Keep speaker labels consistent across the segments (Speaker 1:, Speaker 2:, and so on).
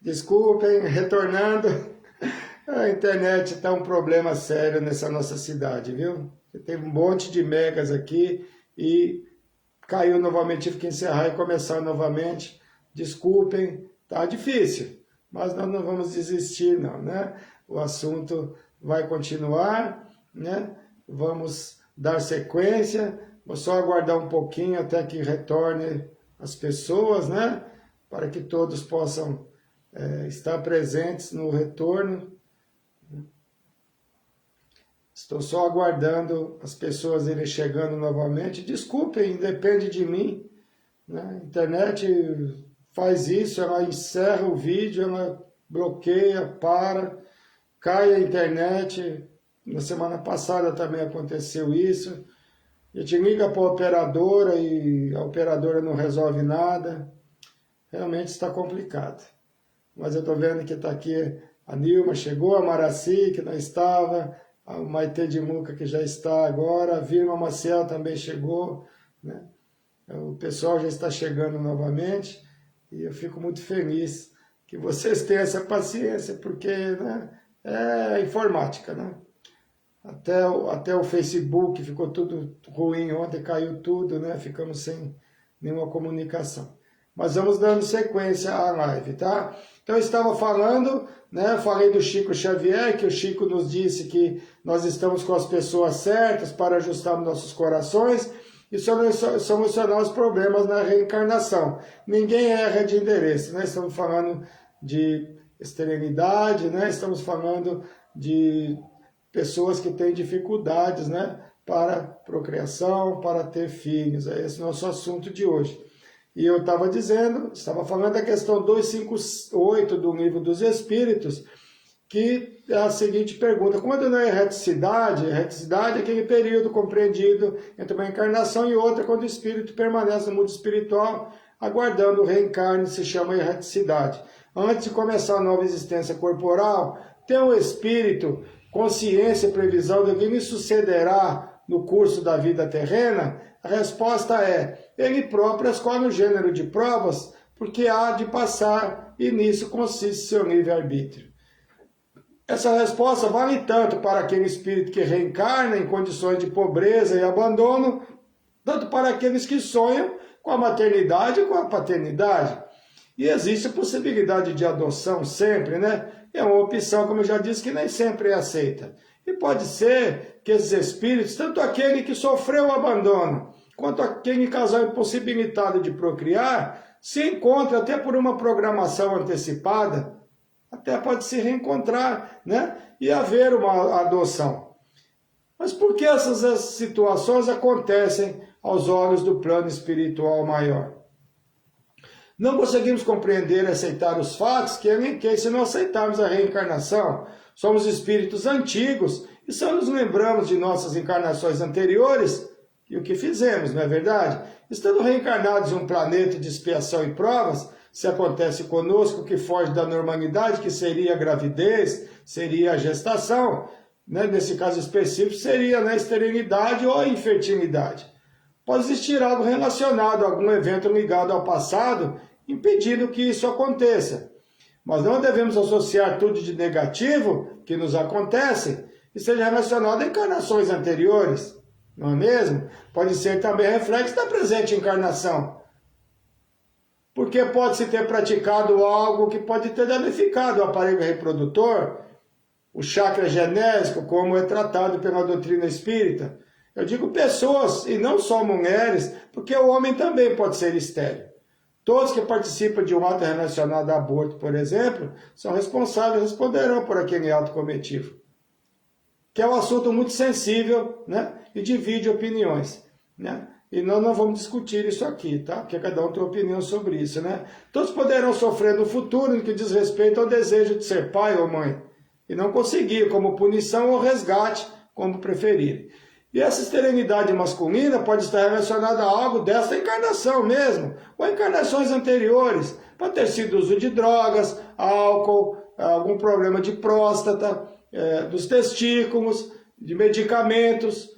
Speaker 1: Desculpem, retornando. A internet está um problema sério nessa nossa cidade, viu? Tem um monte de megas aqui e caiu novamente, tive que encerrar e começar novamente. Desculpem, tá difícil, mas nós não vamos desistir não, né? O assunto vai continuar, né? Vamos dar sequência, vou só aguardar um pouquinho até que retorne as pessoas, né? Para que todos possam estar presentes no retorno. Estou só aguardando as pessoas irem chegando novamente. Desculpem, depende de mim, né? A internet faz isso, ela encerra o vídeo, ela bloqueia, para, cai a internet. Na semana passada também aconteceu isso. A gente liga para a operadora e a operadora não resolve nada. Realmente está complicado. Mas eu estou vendo que está aqui a Nilma, chegou, a Maraci, que não estava, a Maite de Muca, que já está agora, a Vilma Maciel também chegou, né? O pessoal já está chegando novamente e eu fico muito feliz que vocês tenham essa paciência, porque, né, é informática, né? Até o Facebook ficou tudo ruim ontem, caiu tudo, né? Ficamos sem nenhuma comunicação. Mas vamos dando sequência à live, tá? Então eu estava falando, né? Falei do Chico Xavier, que o Chico nos disse que nós estamos com as pessoas certas para ajustar nossos corações e solucionar os problemas na reencarnação. Ninguém erra de endereço, né? Estamos falando de esterilidade, né? Estamos falando de pessoas que têm dificuldades, né? Para procriação, para ter filhos. É esse o nosso assunto de hoje. E eu estava falando da questão 258 do Livro dos Espíritos, que é a seguinte pergunta: quando não é erraticidade? Erraticidade é aquele período compreendido entre uma encarnação e outra, quando o espírito permanece no mundo espiritual, aguardando o reencarne, se chama erraticidade. Antes de começar a nova existência corporal, tem o espírito consciência e previsão do que lhe sucederá no curso da vida terrena? A resposta é: ele próprio escolhe o gênero de provas, porque há de passar, e nisso consiste seu livre-arbítrio. Essa resposta vale tanto para aquele espírito que reencarna em condições de pobreza e abandono, tanto para aqueles que sonham com a maternidade e com a paternidade. E existe a possibilidade de adoção sempre, né? É uma opção, como eu já disse, que nem sempre é aceita. E pode ser que esses espíritos, tanto aquele que sofreu o abandono, quanto aquele casal impossibilitado de procriar, se encontre até por uma programação antecipada, até pode se reencontrar, né? E haver uma adoção. Mas por que essas situações acontecem aos olhos do plano espiritual maior? Não conseguimos compreender e aceitar os fatos que se não aceitarmos a reencarnação. Somos espíritos antigos e só nos lembramos de nossas encarnações anteriores e o que fizemos, não é verdade? Estando reencarnados em um planeta de expiação e provas, se acontece conosco o que foge da normalidade, que seria a gravidez, seria a gestação, né? Nesse caso específico seria a esterilidade ou a infertilidade. Pode existir algo relacionado a algum evento ligado ao passado, impedindo que isso aconteça. Mas não devemos associar tudo de negativo que nos acontece e seja relacionado a encarnações anteriores, não é mesmo? Pode ser também reflexo da presente encarnação. Porque pode-se ter praticado algo que pode ter danificado o aparelho reprodutor, o chakra genésico, como é tratado pela doutrina espírita. Eu digo pessoas, e não só mulheres, porque o homem também pode ser estéril. Todos que participam de um ato relacionado a aborto, por exemplo, são responsáveis, responderão por aquele ato cometido. Que é um assunto muito sensível, né? E divide opiniões, né? E nós não vamos discutir isso aqui, tá? Porque cada um tem opinião sobre isso, né? Todos poderão sofrer no futuro no que diz respeito ao desejo de ser pai ou mãe, e não conseguir, como punição ou resgate, como preferirem. E essa esterilidade masculina pode estar relacionada a algo desta encarnação mesmo, ou encarnações anteriores, pode ter sido uso de drogas, álcool, algum problema de próstata, dos testículos, de medicamentos,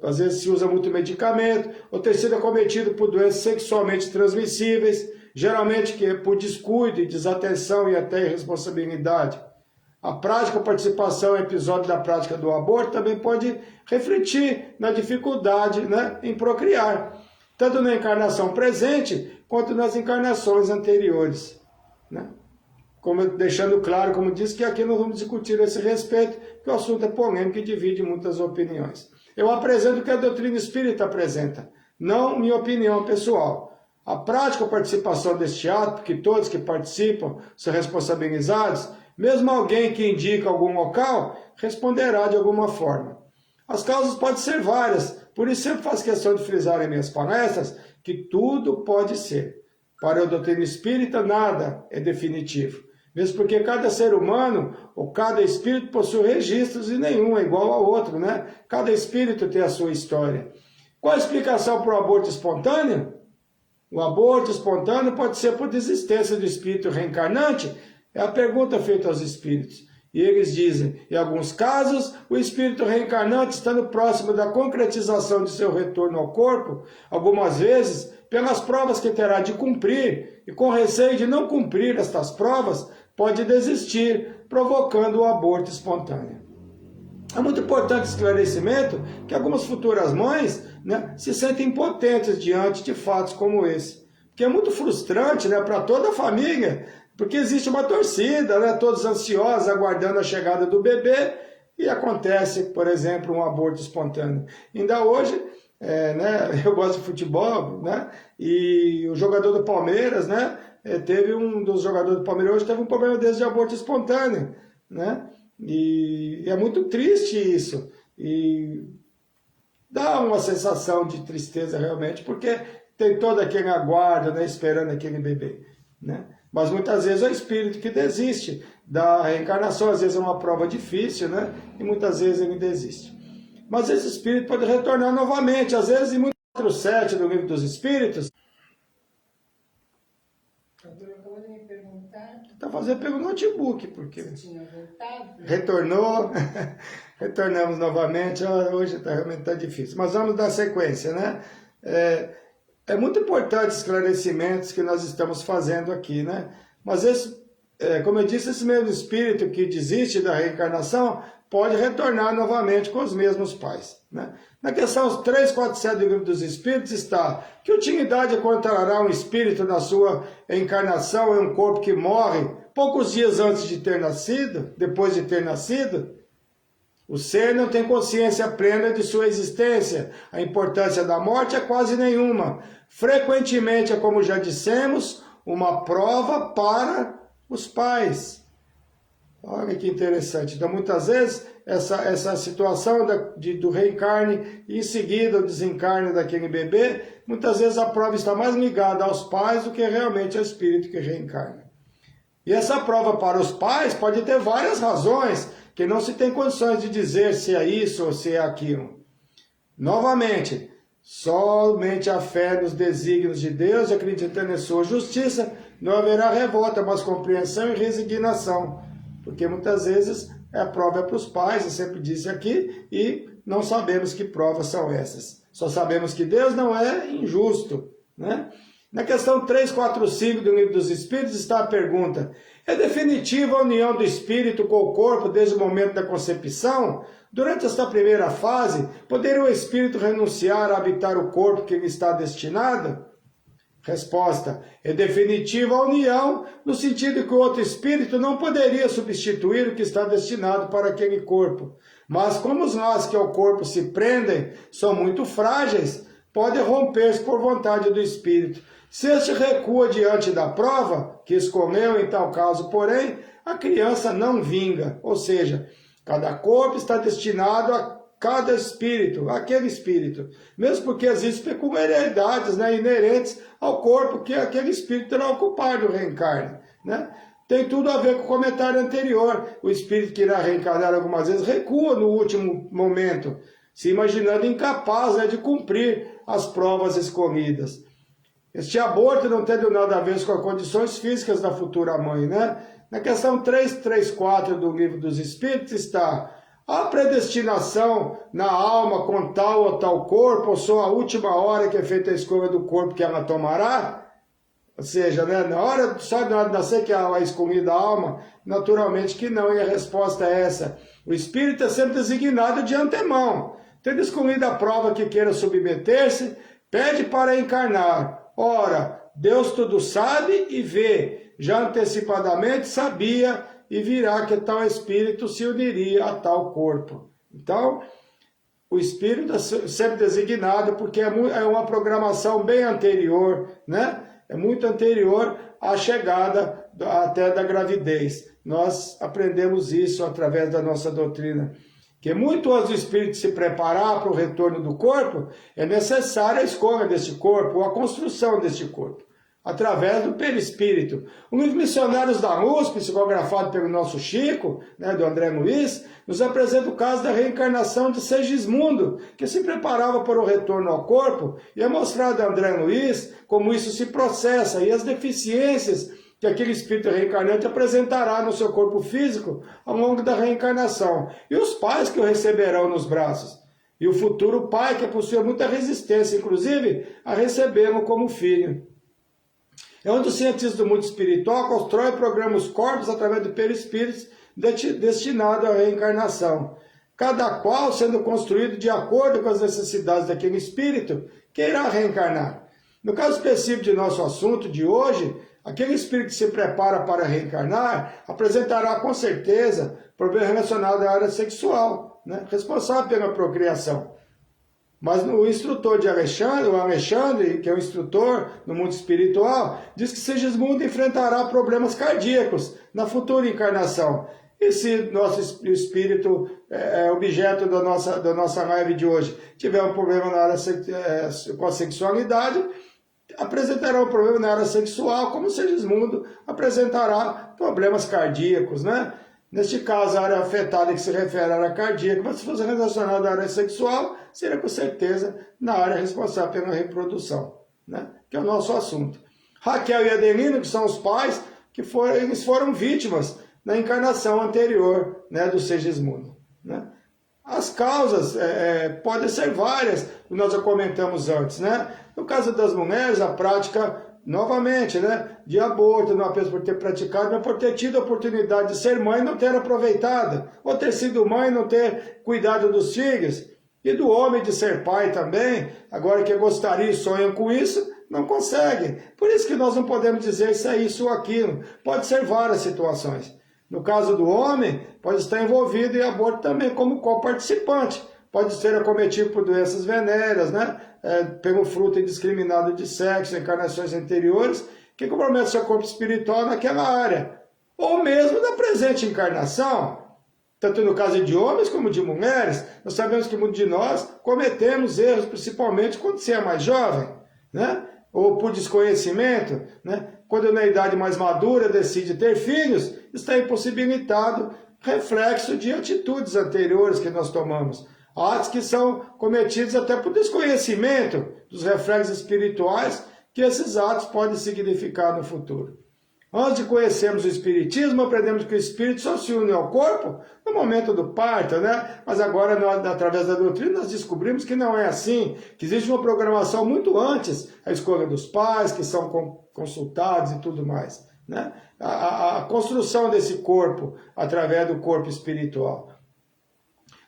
Speaker 1: às vezes se usa muito medicamento, ou ter sido acometido por doenças sexualmente transmissíveis, geralmente que é por descuido e desatenção e até irresponsabilidade. A prática ou participação em episódio da prática do aborto também pode refletir na dificuldade, né, em procriar, tanto na encarnação presente quanto nas encarnações anteriores, né? Deixando claro, como disse, que aqui nós vamos discutir esse respeito, que o assunto é polêmico e divide muitas opiniões. Eu apresento o que a doutrina espírita apresenta, não minha opinião pessoal. A prática ou participação deste ato, porque todos que participam são responsabilizados, mesmo alguém que indica algum local, responderá de alguma forma. As causas podem ser várias, por isso sempre faço questão de frisar em minhas palestras que tudo pode ser. Para a doutrina espírita, nada é definitivo. Mesmo porque cada ser humano ou cada espírito possui registros e nenhum é igual ao outro, né? Cada espírito tem a sua história. Qual a explicação para o aborto espontâneo? O aborto espontâneo pode ser por desistência do espírito reencarnante? É a pergunta feita aos espíritos. E eles dizem, em alguns casos, o espírito reencarnante estando próximo da concretização de seu retorno ao corpo, algumas vezes, pelas provas que terá de cumprir, e com receio de não cumprir estas provas, pode desistir, provocando o aborto espontâneo. É muito importante esclarecimento que algumas futuras mães, né, se sentem impotentes diante de fatos como esse. Porque é muito frustrante, né, para toda a família, porque existe uma torcida, né, todos ansiosos, aguardando a chegada do bebê, e acontece, por exemplo, um aborto espontâneo. Ainda hoje, né, eu gosto de futebol, né, e o jogador do Palmeiras, né, teve um dos jogadores do Palmeiras hoje teve um problema desse de aborto espontâneo, né, e é muito triste isso, e dá uma sensação de tristeza realmente, porque tem todo aquele aguardo, né, esperando aquele bebê, né. Mas muitas vezes é o espírito que desiste da reencarnação, às vezes é uma prova difícil, né? E muitas vezes ele desiste. Mas esse espírito pode retornar novamente, às vezes em 4:7 do Livro dos Espíritos.
Speaker 2: Acabou de me perguntar.
Speaker 1: Está fazendo pelo notebook, porque
Speaker 2: Tinha voltado.
Speaker 1: retornou, retornamos novamente, hoje realmente está difícil. Mas vamos dar sequência, né? É muito importante esclarecimentos que nós estamos fazendo aqui, né? Mas como eu disse, esse mesmo espírito que desiste da reencarnação pode retornar novamente com os mesmos pais, né? Na questão 347 do Livro dos Espíritos está: que utilidade encontrará um espírito na sua encarnação em um corpo que morre poucos dias antes de ter nascido, depois de ter nascido? O ser não tem consciência plena de sua existência. A importância da morte é quase nenhuma. Frequentemente, como já dissemos, uma prova para os pais. Olha que interessante. Então, muitas vezes, essa situação do reencarne e em seguida o desencarne daquele bebê, muitas vezes a prova está mais ligada aos pais do que realmente ao espírito que reencarna. E essa prova para os pais pode ter várias razões, que não se tem condições de dizer se é isso ou se é aquilo. Novamente, somente a fé nos desígnios de Deus, acreditando em sua justiça, não haverá revolta, mas compreensão e resignação. Porque muitas vezes a prova é para os pais, eu sempre disse aqui, e não sabemos que provas são essas. Só sabemos que Deus não é injusto, né? Na questão 345 do Livro dos Espíritos está a pergunta: é definitiva a união do espírito com o corpo desde o momento da concepção? Durante esta primeira fase, poderia o espírito renunciar a habitar o corpo que lhe está destinado? Resposta: é definitiva a união, no sentido que o outro espírito não poderia substituir o que está destinado para aquele corpo. Mas como os laços que ao corpo se prendem são muito frágeis, pode romper-se por vontade do espírito. Se este recua diante da prova que escolheu, em tal caso, porém, a criança não vinga. Ou seja, cada corpo está destinado a cada espírito, aquele espírito. Mesmo porque existem peculiaridades, né, inerentes ao corpo que aquele espírito terá ocupado no reencarne, né? Tem tudo a ver com o comentário anterior. O espírito que irá reencarnar algumas vezes recua no último momento, se imaginando incapaz, né, de cumprir as provas escolhidas. Este aborto não tendo nada a ver com as condições físicas da futura mãe, né? Na questão 334 do Livro dos Espíritos está: a predestinação na alma com tal ou tal corpo, ou só a última hora que é feita a escolha do corpo que ela tomará? Ou seja, né, só na hora de nascer que é escolhida a alma? Naturalmente que não, e a resposta é essa. O espírito é sempre designado de antemão. Tendo escolhido a prova que queira submeter-se, pede para encarnar. Ora, Deus tudo sabe e vê, já antecipadamente sabia e virá que tal espírito se uniria a tal corpo. Então, o espírito é sempre designado porque é uma programação bem anterior, né? É muito anterior à chegada até da gravidez. Nós aprendemos isso através da nossa doutrina. Que muito antes do espírito se preparar para o retorno do corpo, é necessária a escolha deste corpo, ou a construção deste corpo, através do perispírito. Um dos missionários da luz, psicografado pelo nosso Chico, né, do André Luiz, nos apresenta o caso da reencarnação de Segismundo, que se preparava para o retorno ao corpo, e é mostrado a André Luiz como isso se processa, e as deficiências que aquele espírito reencarnante apresentará no seu corpo físico ao longo da reencarnação, e os pais que o receberão nos braços, e o futuro pai que possui muita resistência, inclusive, a recebê-lo como filho. É onde o cientista do mundo espiritual constrói e programa os corpos através do perispírito destinado à reencarnação, cada qual sendo construído de acordo com as necessidades daquele espírito que irá reencarnar. No caso específico de nosso assunto de hoje, aquele espírito que se prepara para reencarnar apresentará com certeza problema relacionado à área sexual, né? Responsável pela procriação. Mas o instrutor de Alexandre, o Alexandre, que é o instrutor no mundo espiritual, diz que Segismundo enfrentará problemas cardíacos na futura encarnação. E se nosso espírito, objeto da nossa live de hoje, tiver um problema na área com a sexualidade, apresentará um problema na área sexual, como Segismundo apresentará problemas cardíacos, né? Neste caso, a área afetada que se refere à área cardíaca, mas se fosse relacionada à área sexual, seria com certeza na área responsável pela reprodução, né? Que é o nosso assunto. Raquel e Adelino, que são os pais, eles foram vítimas na encarnação anterior, né, do Segismundo, né? As causas podem ser várias, como nós já comentamos antes, né? No caso das mulheres, a prática, novamente, né, de aborto, não apenas por ter praticado, mas por ter tido a oportunidade de ser mãe e não ter aproveitado, ou ter sido mãe e não ter cuidado dos filhos, e do homem de ser pai também, agora que gostaria e sonha com isso, não consegue. Por isso que nós não podemos dizer se é isso ou aquilo, pode ser várias situações. No caso do homem, pode estar envolvido em aborto também como co-participante. Pode ser acometido por doenças venéreas, né? Pelo fruto indiscriminado de sexo, encarnações anteriores, que comprometem seu corpo espiritual naquela área. Ou mesmo na presente encarnação, tanto no caso de homens como de mulheres. Nós sabemos que muitos de nós cometemos erros, principalmente quando você é mais jovem, né? Ou por desconhecimento, né? Quando na idade mais madura decide ter filhos, está impossibilitado, reflexo de atitudes anteriores que nós tomamos. Atos que são cometidos até por desconhecimento dos reflexos espirituais que esses atos podem significar no futuro. Antes de conhecermos o Espiritismo, aprendemos que o Espírito só se une ao corpo no momento do parto, né? Mas agora, através da doutrina, nós descobrimos que não é assim, que existe uma programação muito antes, a escolha dos pais, que são consultados e tudo mais, né? A construção desse corpo através do corpo espiritual.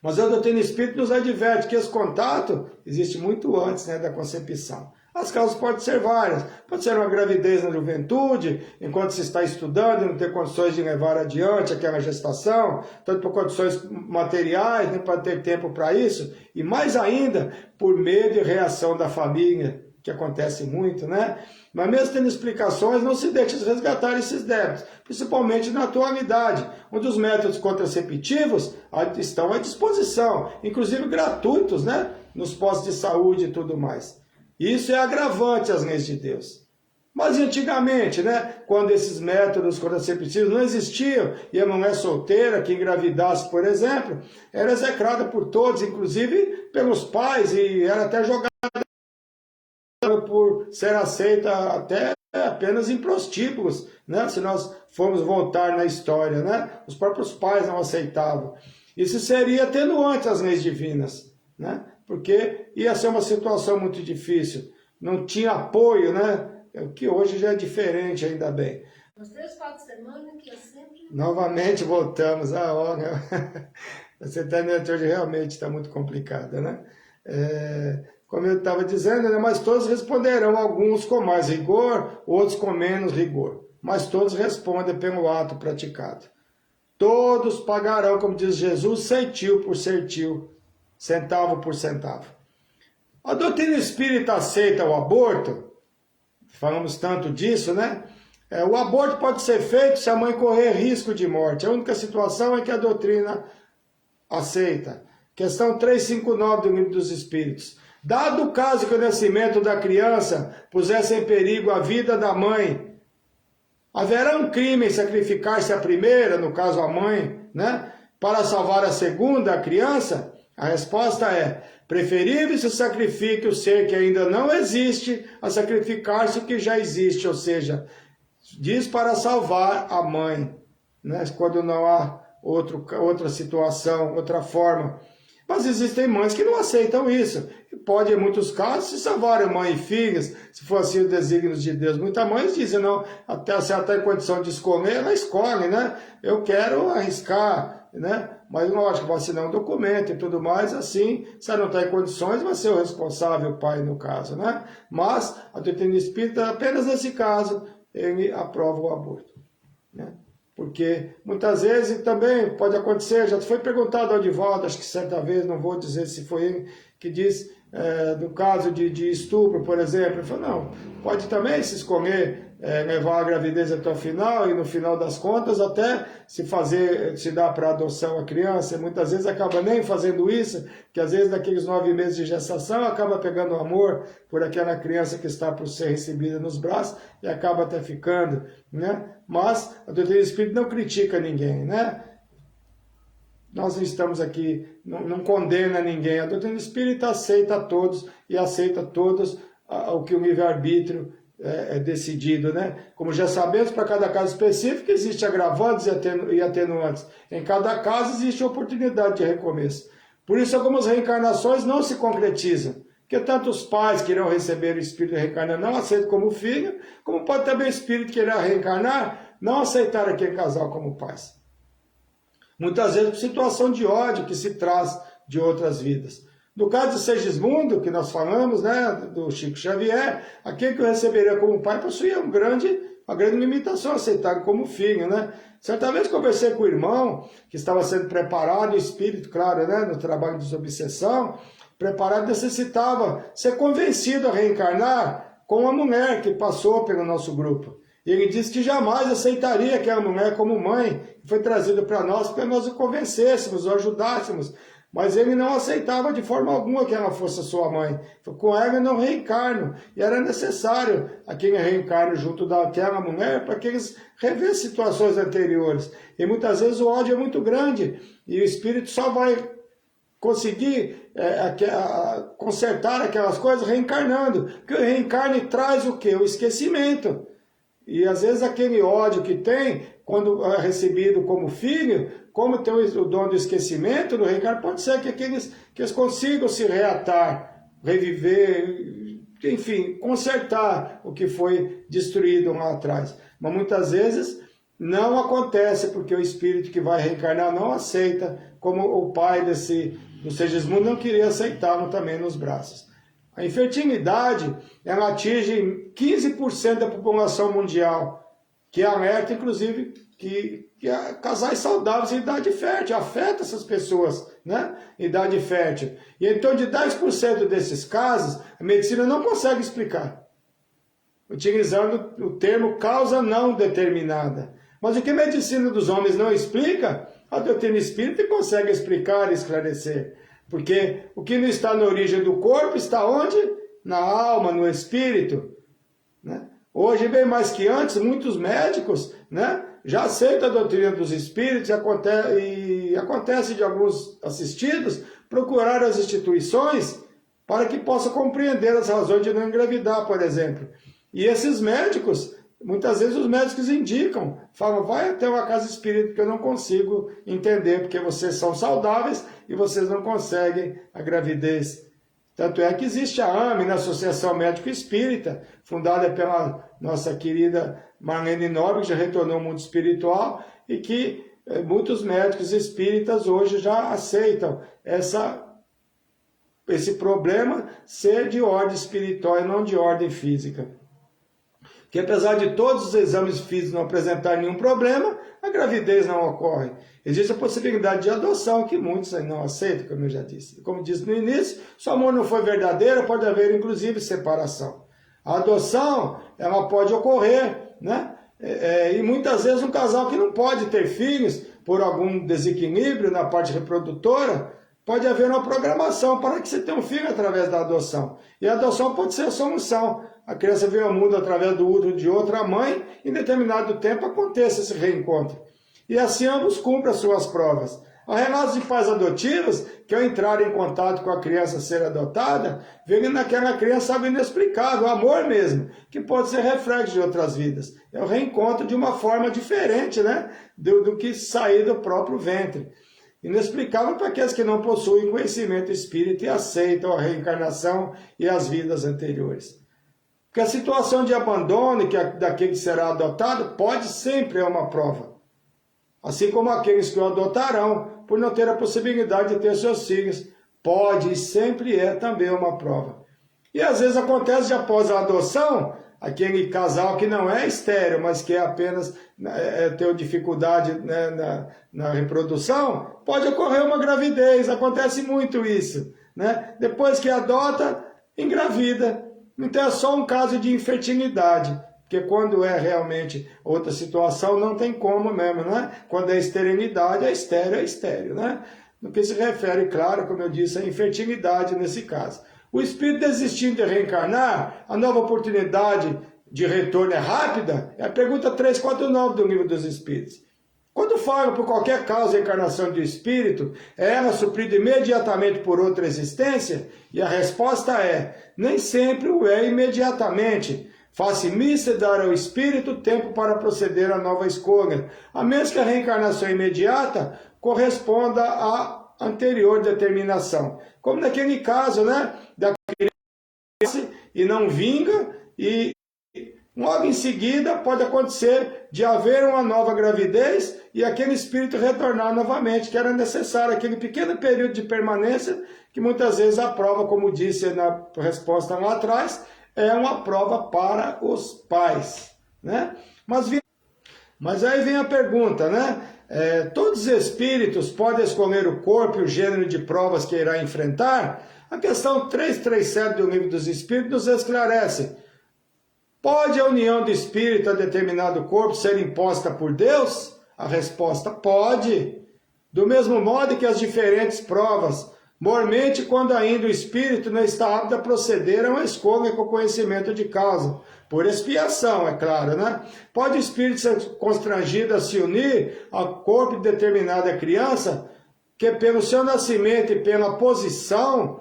Speaker 1: Mas a doutrina espírita nos adverte que esse contato existe muito antes, né, da concepção. As causas podem ser várias. Pode ser uma gravidez na juventude, enquanto se está estudando e não ter condições de levar adiante aquela gestação, tanto por condições materiais, nem para ter tempo para isso, e mais ainda por medo e reação da família, que acontece muito, né? Mas mesmo tendo explicações, não se deixa resgatar esses débitos, principalmente na atualidade, onde os métodos contraceptivos estão à disposição, inclusive gratuitos, né? Nos postos de saúde e tudo mais. Isso é agravante às leis de Deus. Mas antigamente, né, quando esses métodos contraceptivos não existiam, e a mulher solteira que engravidasse, por exemplo, era execrada por todos, inclusive pelos pais, e era até jogada por ser aceita até apenas em prostíbulos, né? Se nós formos voltar na história, né? Os próprios pais não aceitavam. Isso seria atenuante às leis divinas, né? Porque ia ser uma situação muito difícil. Não tinha apoio, né? o que hoje já é diferente, ainda bem.
Speaker 2: Umas 3, 4 semanas que eu sempre...
Speaker 1: Novamente voltamos à hora. Essa internet hoje realmente está muito complicada, né? Como eu estava dizendo, né, mas todos responderão, alguns com mais rigor, outros com menos rigor. Mas todos respondem pelo ato praticado. Todos pagarão, como diz Jesus, centil por centil, centavo por centavo. A doutrina espírita aceita o aborto? Falamos tanto disso, né? O aborto pode ser feito se a mãe correr risco de morte. A única situação é que a doutrina aceita. Questão 359 do Livro dos Espíritos. Dado o caso que o nascimento da criança pusesse em perigo a vida da mãe, haverá um crime em sacrificar-se a primeira, no caso a mãe, né, para salvar a segunda, a criança? A resposta é: preferível se sacrifique o ser que ainda não existe a sacrificar-se o que já existe, ou seja, diz para salvar a mãe, né, quando não há outra situação, outra forma. Mas existem mães que não aceitam isso. E pode, em muitos casos, se salvarem mãe e filhas, se for assim o desígnio de Deus. Muitas mães dizem, não, até se ela está em condição de escolher, ela escolhe, né? Eu quero arriscar, né? Mas lógico, vai assinar um documento e tudo mais, assim, se ela não está em condições, vai ser o responsável, o pai, no caso, né? Mas a doutrina espírita, apenas nesse caso, ele aprova o aborto, né? Porque muitas vezes também pode acontecer, já foi perguntado ao Divaldo, acho que certa vez, não vou dizer se foi ele, que diz, no caso de estupro, por exemplo, ele falou, não, pode também se escolher levar a gravidez até o final, e no final das contas até se dar para adoção a criança, e muitas vezes acaba nem fazendo isso, que às vezes naqueles 9 meses de gestação acaba pegando amor por aquela criança que está por ser recebida nos braços, e acaba até ficando, né? Mas a doutrina espírita não critica ninguém, né? Nós não estamos aqui, não condena ninguém. A doutrina espírita aceita a todos e aceita a todos o que o livre-arbítrio é decidido, né? Como já sabemos, para cada caso específico existe agravantes e atenuantes. Em cada caso existe oportunidade de recomeço. Por isso algumas reencarnações não se concretizam. Porque tanto os pais que irão receber o espírito reencarnado não aceitam como filho, como pode também o espírito que irá reencarnar não aceitar aquele casal como pais. Muitas vezes por situação de ódio que se traz de outras vidas. No caso de Segismundo, que nós falamos, né, do Chico Xavier, aquele que eu receberia como pai possuía uma grande limitação a aceitar como filho, né? Certa vez conversei com o irmão, que estava sendo preparado, o espírito, claro, né, no trabalho de desobsessão, preparado, necessitava ser convencido a reencarnar com uma mulher que passou pelo nosso grupo. E ele disse que jamais aceitaria aquela mulher como mãe, que foi trazida para nós para nós o convencêssemos, o ajudássemos. Mas ele não aceitava de forma alguma que ela fosse a sua mãe. Com ela eu não reencarno. E era necessário aquele reencarno junto daquela mulher para que eles revessem situações anteriores. E muitas vezes o ódio é muito grande e o espírito só vai conseguir consertar aquelas coisas reencarnando. Porque o reencarne traz o quê? O esquecimento. E às vezes aquele ódio que tem, quando é recebido como filho, como tem o dom do esquecimento do reencarno, pode ser que eles consigam se reatar, reviver, enfim, consertar o que foi destruído lá atrás. Mas muitas vezes não acontece, porque o espírito que vai reencarnar não aceita, como o pai do Segismundo não queria aceitá-lo também nos braços. A infertilidade, ela atinge 15% da população mundial, que alerta, inclusive, que casais saudáveis em idade fértil, afeta essas pessoas, né? Idade fértil. E então, de 10% desses casos, a medicina não consegue explicar, utilizando o termo causa não determinada. Mas o que a medicina dos homens não explica, a doutrina espírita consegue explicar e esclarecer. Porque o que não está na origem do corpo está onde? Na alma, no espírito, né? Hoje, bem mais que antes, muitos médicos, né, já aceitam a doutrina dos espíritos e acontece de alguns assistidos procurar as instituições para que possam compreender as razões de não engravidar, por exemplo. E esses médicos, muitas vezes os médicos indicam, falam, vai até uma casa espírita que eu não consigo entender, porque vocês são saudáveis e vocês não conseguem a gravidez. Tanto é que existe a AME, na Associação Médico Espírita, fundada pela nossa querida Marlene Nobre, que já retornou ao mundo espiritual, e que muitos médicos espíritas hoje já aceitam esse problema ser de ordem espiritual e não de ordem física. Que apesar de todos os exames físicos não apresentarem nenhum problema, a gravidez não ocorre. Existe a possibilidade de adoção, que muitos não aceitam, como eu já disse. Como disse no início, se o amor não for verdadeiro, pode haver inclusive separação. A adoção, ela pode ocorrer, né? E muitas vezes um casal que não pode ter filhos, por algum desequilíbrio na parte reprodutora, pode haver uma programação para que você tenha um filho através da adoção. E a adoção pode ser a solução. A criança veio ao mundo através do útero de outra mãe, em determinado tempo aconteça esse reencontro. E assim ambos cumprem as suas provas. Há relatos de pais adotivos que ao entrar em contato com a criança a ser adotada, veem naquela criança algo inexplicável, amor mesmo, que pode ser reflexo de outras vidas. É o reencontro de uma forma diferente, né, do que sair do próprio ventre. Inexplicável para aqueles que não possuem conhecimento espírita e aceitam a reencarnação e as vidas anteriores. Porque a situação de abandono daquele que será adotado pode sempre é uma prova. Assim como aqueles que o adotarão, por não ter a possibilidade de ter seus filhos, pode e sempre é também uma prova. E às vezes acontece de após a adoção, aquele casal que não é estéril, mas que é apenas tem dificuldade, né, na reprodução, pode ocorrer uma gravidez, acontece muito isso, né? Depois que adota, engravida. Então é só um caso de infertilidade, porque quando é realmente outra situação, não tem como mesmo, né? Quando é esterilidade, é estéreo, né? No que se refere, claro, como eu disse, à infertilidade nesse caso. O espírito desistindo de reencarnar, a nova oportunidade de retorno é rápida? É a pergunta 349 do Livro dos Espíritos. Quando falam por qualquer causa a encarnação de espírito, é ela suprida imediatamente por outra existência? E a resposta é, nem sempre o é imediatamente. Faça-se dar ao espírito tempo para proceder à nova escolha, a menos que a reencarnação imediata corresponda à anterior determinação. Como naquele caso, né, da criança e não vinga, e logo em seguida pode acontecer de haver uma nova gravidez e aquele espírito retornar novamente, que era necessário aquele pequeno período de permanência, que muitas vezes a prova, como disse na resposta lá atrás, é uma prova para os pais, né? Mas aí vem a pergunta, né? Todos os espíritos podem escolher o corpo e o gênero de provas que irá enfrentar? A questão 337 do Livro dos Espíritos nos esclarece. Pode a união do espírito a determinado corpo ser imposta por Deus? A resposta pode. Do mesmo modo que as diferentes provas, mormente quando ainda o espírito não está apto a proceder a uma escolha com conhecimento de causa. Por expiação, é claro, né? Pode o espírito ser constrangido a se unir ao corpo de determinada criança, que pelo seu nascimento e pela posição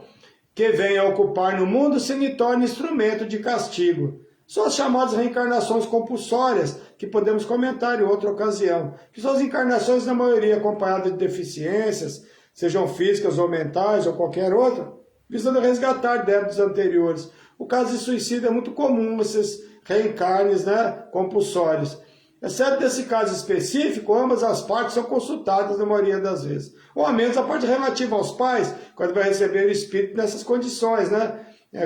Speaker 1: que vem a ocupar no mundo se lhe torne instrumento de castigo. São as chamadas reencarnações compulsórias, que podemos comentar em outra ocasião, que são as encarnações, na maioria, acompanhadas de deficiências, sejam físicas ou mentais ou qualquer outra, visando resgatar débitos anteriores. O caso de suicídio é muito comum, esses reencarnes, né, compulsórios. Exceto nesse caso específico, ambas as partes são consultadas na maioria das vezes. Ou a menos a parte relativa aos pais, quando vai receber o espírito nessas condições, né?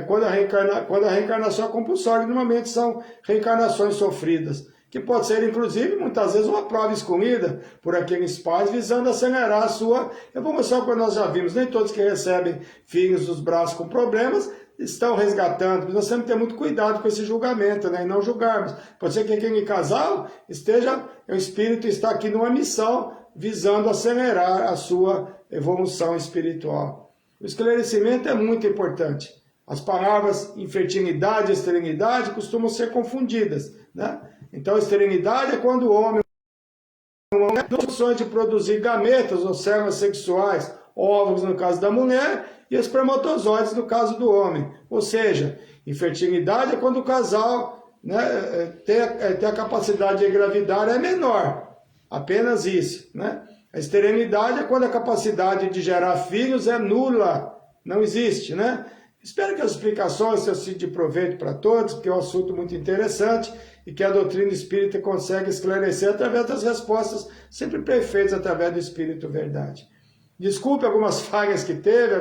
Speaker 1: Quando a reencarnação é compulsória, normalmente são reencarnações sofridas, que pode ser, inclusive, muitas vezes, uma prova escolhida por aqueles pais, visando acelerar a sua evolução, como nós já vimos. Nem todos que recebem filhos dos braços com problemas estão resgatando, mas nós temos que ter muito cuidado com esse julgamento, né? E não julgarmos. Pode ser que aquele casal o espírito está aqui numa missão, visando acelerar a sua evolução espiritual. O esclarecimento é muito importante. As palavras infertilidade e esterilidade costumam ser confundidas, né? Então, esterilidade é quando o homem tem condições de produzir gametas ou células sexuais, óvulos no caso da mulher e espermatozoides no caso do homem. Ou seja, infertilidade é quando o casal, né, tem a capacidade de engravidar é menor, apenas isso, né? A esterilidade é quando a capacidade de gerar filhos é nula, não existe, né? Espero que as explicações tenham sido de proveito para todos, porque é um assunto muito interessante e que a doutrina espírita consegue esclarecer através das respostas sempre perfeitas através do Espírito Verdade. Desculpe algumas falhas que teve,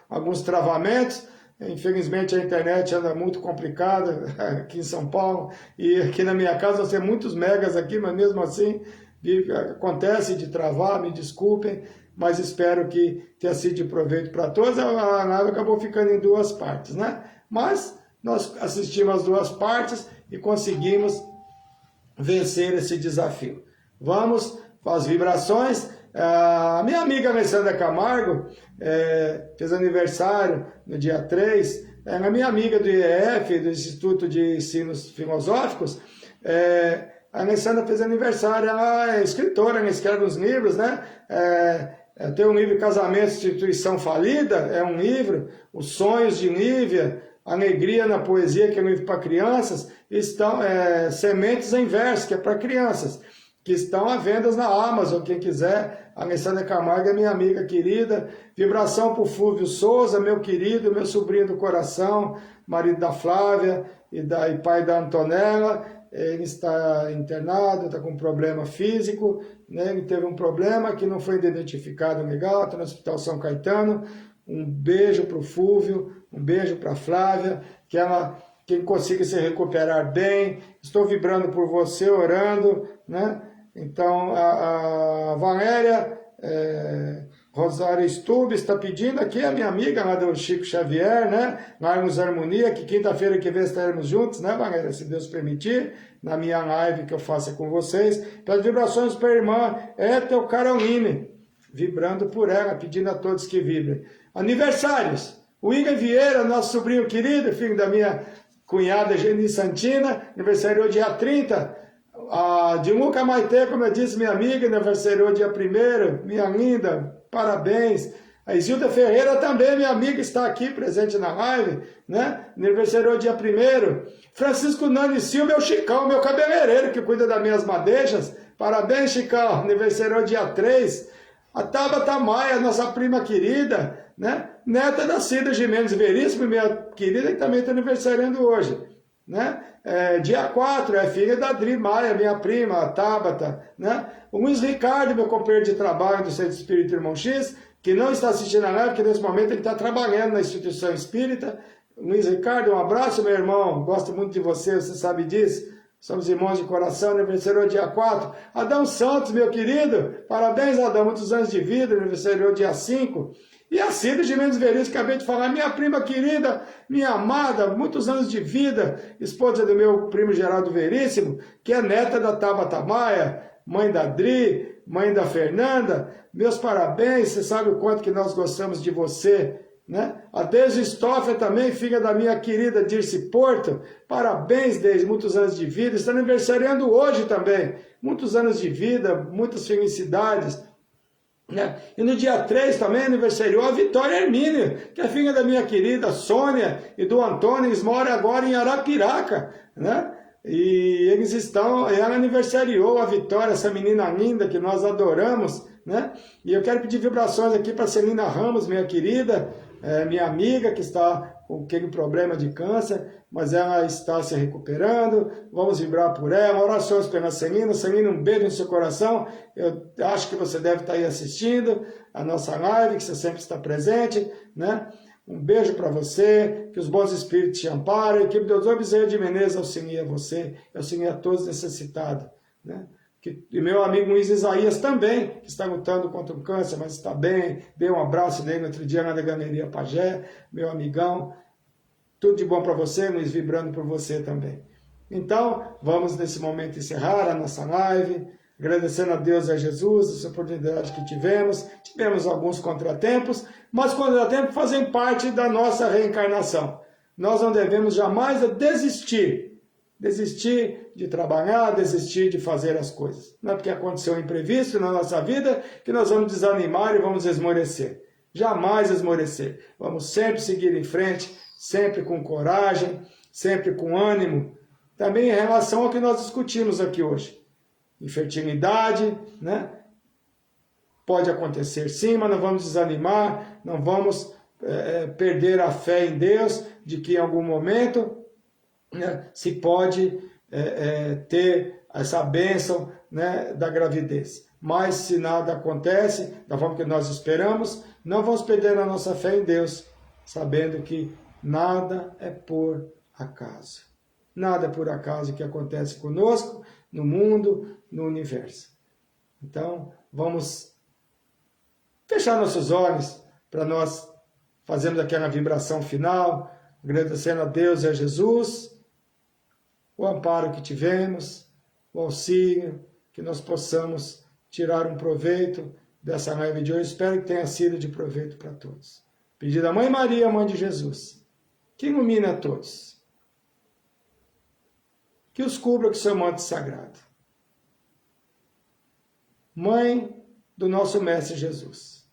Speaker 1: alguns travamentos. Infelizmente a internet anda muito complicada aqui em São Paulo e aqui na minha casa nós temos muitos megas aqui, mas mesmo assim acontece de travar, me desculpem, mas espero que tenha sido de proveito para todos. A live acabou ficando em duas partes, né? Mas nós assistimos as duas partes e conseguimos vencer esse desafio. Vamos para as vibrações. A minha amiga Alessandra Camargo fez aniversário no dia 3, ela é minha amiga do IEF, do Instituto de Ensinos Filosóficos. A Alessandra fez aniversário, ela é escritora, ela escreve uns livros, né? Tem um livro Casamento, Instituição Falida, é um livro, Os Sonhos de Nívia, Alegria na Poesia, que é um livro para crianças, estão Sementes em Verso, que é para crianças, que estão à venda na Amazon, quem quiser. A Alessandra Camargo é minha amiga querida. Vibração para o Fúvio Souza, meu querido, meu sobrinho do coração, marido da Flávia e pai da Antonella. Ele está internado, está com um problema físico, né? Ele teve um problema que não foi identificado legal, está no Hospital São Caetano. Um beijo para o Fúvio, um beijo para a Flávia, que ele consiga se recuperar bem. Estou vibrando por você, orando, né? Então, a Valéria Rosário Stube está pedindo aqui, a minha amiga lá do Chico Xavier, né? Largos Harmonia, que quinta-feira que vem estaremos juntos, né, Valéria? Se Deus permitir, na minha live que eu faço com vocês. Pelas vibrações para a irmã Ethel Caroline, vibrando por ela, pedindo a todos que vibrem. Aniversários. O Igor Vieira, nosso sobrinho querido, filho da minha cunhada Geni Santina, aniversariou dia 30. A Dimuca Maite, como eu disse, minha amiga, aniversariou dia 1º, minha linda, parabéns. A Isilda Ferreira também, minha amiga, está aqui presente na live, né? Aniversariou dia 1º. Francisco Nani Silva é o Chicão, meu cabeleireiro, que cuida das minhas madeixas. Parabéns, Chicão, aniversariou dia 3. A Tabata Maia, nossa prima querida, né? Neta da Cida Gimenez Veríssimo, minha querida, que também está aniversariando hoje, né? Dia 4, é filha da Adri Maia, minha prima, a Tabata, né? O Luiz Ricardo, meu companheiro de trabalho do Centro Espírita Irmão X, que não está assistindo a live, porque nesse momento ele está trabalhando na instituição espírita. Luiz Ricardo, um abraço, meu irmão, gosto muito de você sabe disso. Somos irmãos de coração, aniversariou dia 4. Adão Santos, meu querido, parabéns, Adão, muitos anos de vida, aniversariou dia 5. E a Cida Gimenez Veríssimo, que acabei de falar, minha prima querida, minha amada, muitos anos de vida, esposa do meu primo Geraldo Veríssimo, que é neta da Tabata Maia, mãe da Adri, mãe da Fernanda. Meus parabéns, você sabe o quanto que nós gostamos de você, né? A Deise Stoffer também, filha da minha querida Dirce Porto. Parabéns, Deise, muitos anos de vida. Está aniversariando hoje também. Muitos anos de vida, muitas felicidades. Né? E no dia 3 também aniversariou a Vitória Hermínio, que é filha da minha querida Sônia e do Antônio. Eles moram agora em Arapiraca, né? E ela aniversariou a Vitória, essa menina linda que nós adoramos, né? E eu quero pedir vibrações aqui para Celina Ramos, minha querida, minha amiga, que está com aquele problema de câncer, mas ela está se recuperando. Vamos vibrar por ela. Orações pela Celina. Celina, um beijo no seu coração. Eu acho que você deve estar aí assistindo a nossa live, que você sempre está presente, né? Um beijo para você, que os bons espíritos te amparem, que o Deus Bezerra de Menezes auxilie a você, auxilie a todos necessitados, né? E meu amigo Luiz Isaías também, que está lutando contra o câncer, mas está bem. Dei um abraço nele no outro dia na Galeria Pajé, meu amigão. Tudo de bom para você, Luiz, vibrando por você também. Então, vamos nesse momento encerrar a nossa live, agradecendo a Deus e a Jesus essa oportunidade que tivemos. Tivemos alguns contratempos, mas contratempos fazem parte da nossa reencarnação. Nós não devemos jamais desistir de trabalhar, desistir de fazer as coisas. Não é porque aconteceu um imprevisto na nossa vida que nós vamos desanimar e vamos esmorecer. Jamais esmorecer. Vamos sempre seguir em frente, sempre com coragem, sempre com ânimo. Também em relação ao que nós discutimos aqui hoje. Infertilidade, né? Pode acontecer sim, mas não vamos desanimar, não vamos perder a fé em Deus, de que em algum momento, né, se pode ter essa bênção, né, da gravidez. Mas se nada acontece da forma que nós esperamos, não vamos perder a nossa fé em Deus, sabendo que nada é por acaso. Nada é por acaso que acontece conosco, no mundo, no universo. Então, vamos fechar nossos olhos para nós fazermos aquela vibração final, agradecendo a Deus e a Jesus, o amparo que tivemos, o auxílio, que nós possamos tirar um proveito dessa live de hoje. Espero que tenha sido de proveito para todos. Pedido à Mãe Maria, Mãe de Jesus, que ilumine a todos, que os cubra com seu manto sagrado. Mãe do nosso Mestre Jesus,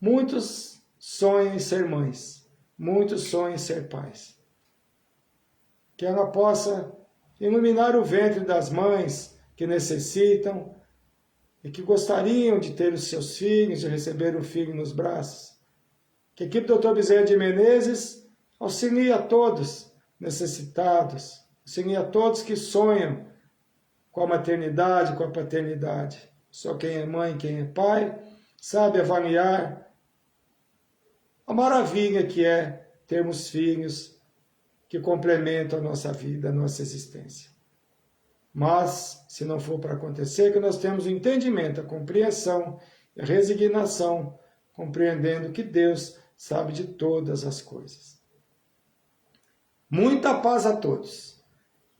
Speaker 1: muitos sonham em ser mães, muitos sonham em ser pais. Que ela possa iluminar o ventre das mães que necessitam e que gostariam de ter os seus filhos, de receber um filho nos braços. Que a equipe do Dr. Bezerra de Menezes auxilie a todos necessitados, auxilie a todos que sonham com a maternidade, com a paternidade. Só quem é mãe, quem é pai, sabe avaliar a maravilha que é termos filhos que complementam a nossa vida, a nossa existência. Mas, se não for para acontecer, que nós temos o entendimento, a compreensão, a resignação, compreendendo que Deus sabe de todas as coisas. Muita paz a todos.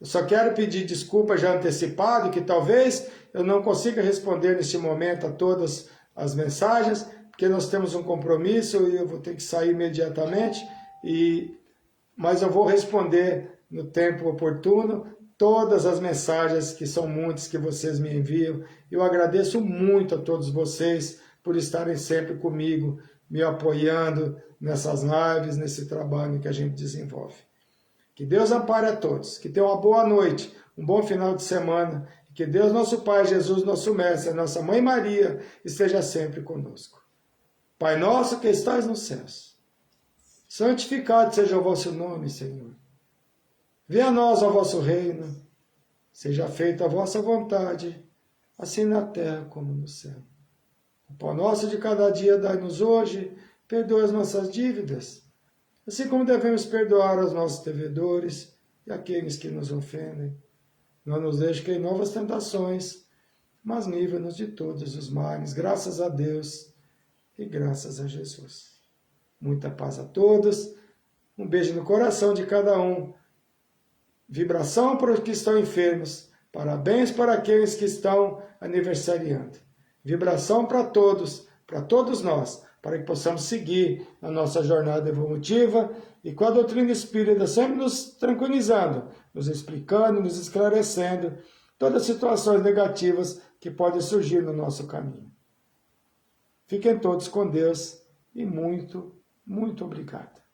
Speaker 1: Eu só quero pedir desculpa já antecipado, que talvez eu não consiga responder neste momento a todas as mensagens, porque nós temos um compromisso e eu vou ter que sair imediatamente, mas eu vou responder no tempo oportuno todas as mensagens, que são muitas, que vocês me enviam. Eu agradeço muito a todos vocês por estarem sempre comigo, me apoiando nessas lives, nesse trabalho que a gente desenvolve. Que Deus ampare a todos, que tenham uma boa noite, um bom final de semana, que Deus, nosso Pai, Jesus, nosso Mestre, a nossa Mãe Maria, esteja sempre conosco. Pai nosso que estais nos céus, santificado seja o vosso nome, Senhor. Venha a nós o vosso reino, seja feita a vossa vontade, assim na terra como no céu. O pão nosso de cada dia dai-nos hoje, perdoa as nossas dívidas, assim como devemos perdoar aos nossos devedores e aqueles que nos ofendem. Não nos deixe cair em novas tentações, mas livra-nos de todos os males, graças a Deus e graças a Jesus. Muita paz a todos, um beijo no coração de cada um, vibração para os que estão enfermos, parabéns para aqueles que estão aniversariando. Vibração para todos nós, para que possamos seguir a nossa jornada evolutiva e com a doutrina espírita sempre nos tranquilizando, nos explicando, nos esclarecendo todas as situações negativas que podem surgir no nosso caminho. Fiquem todos com Deus e muito, muito obrigado.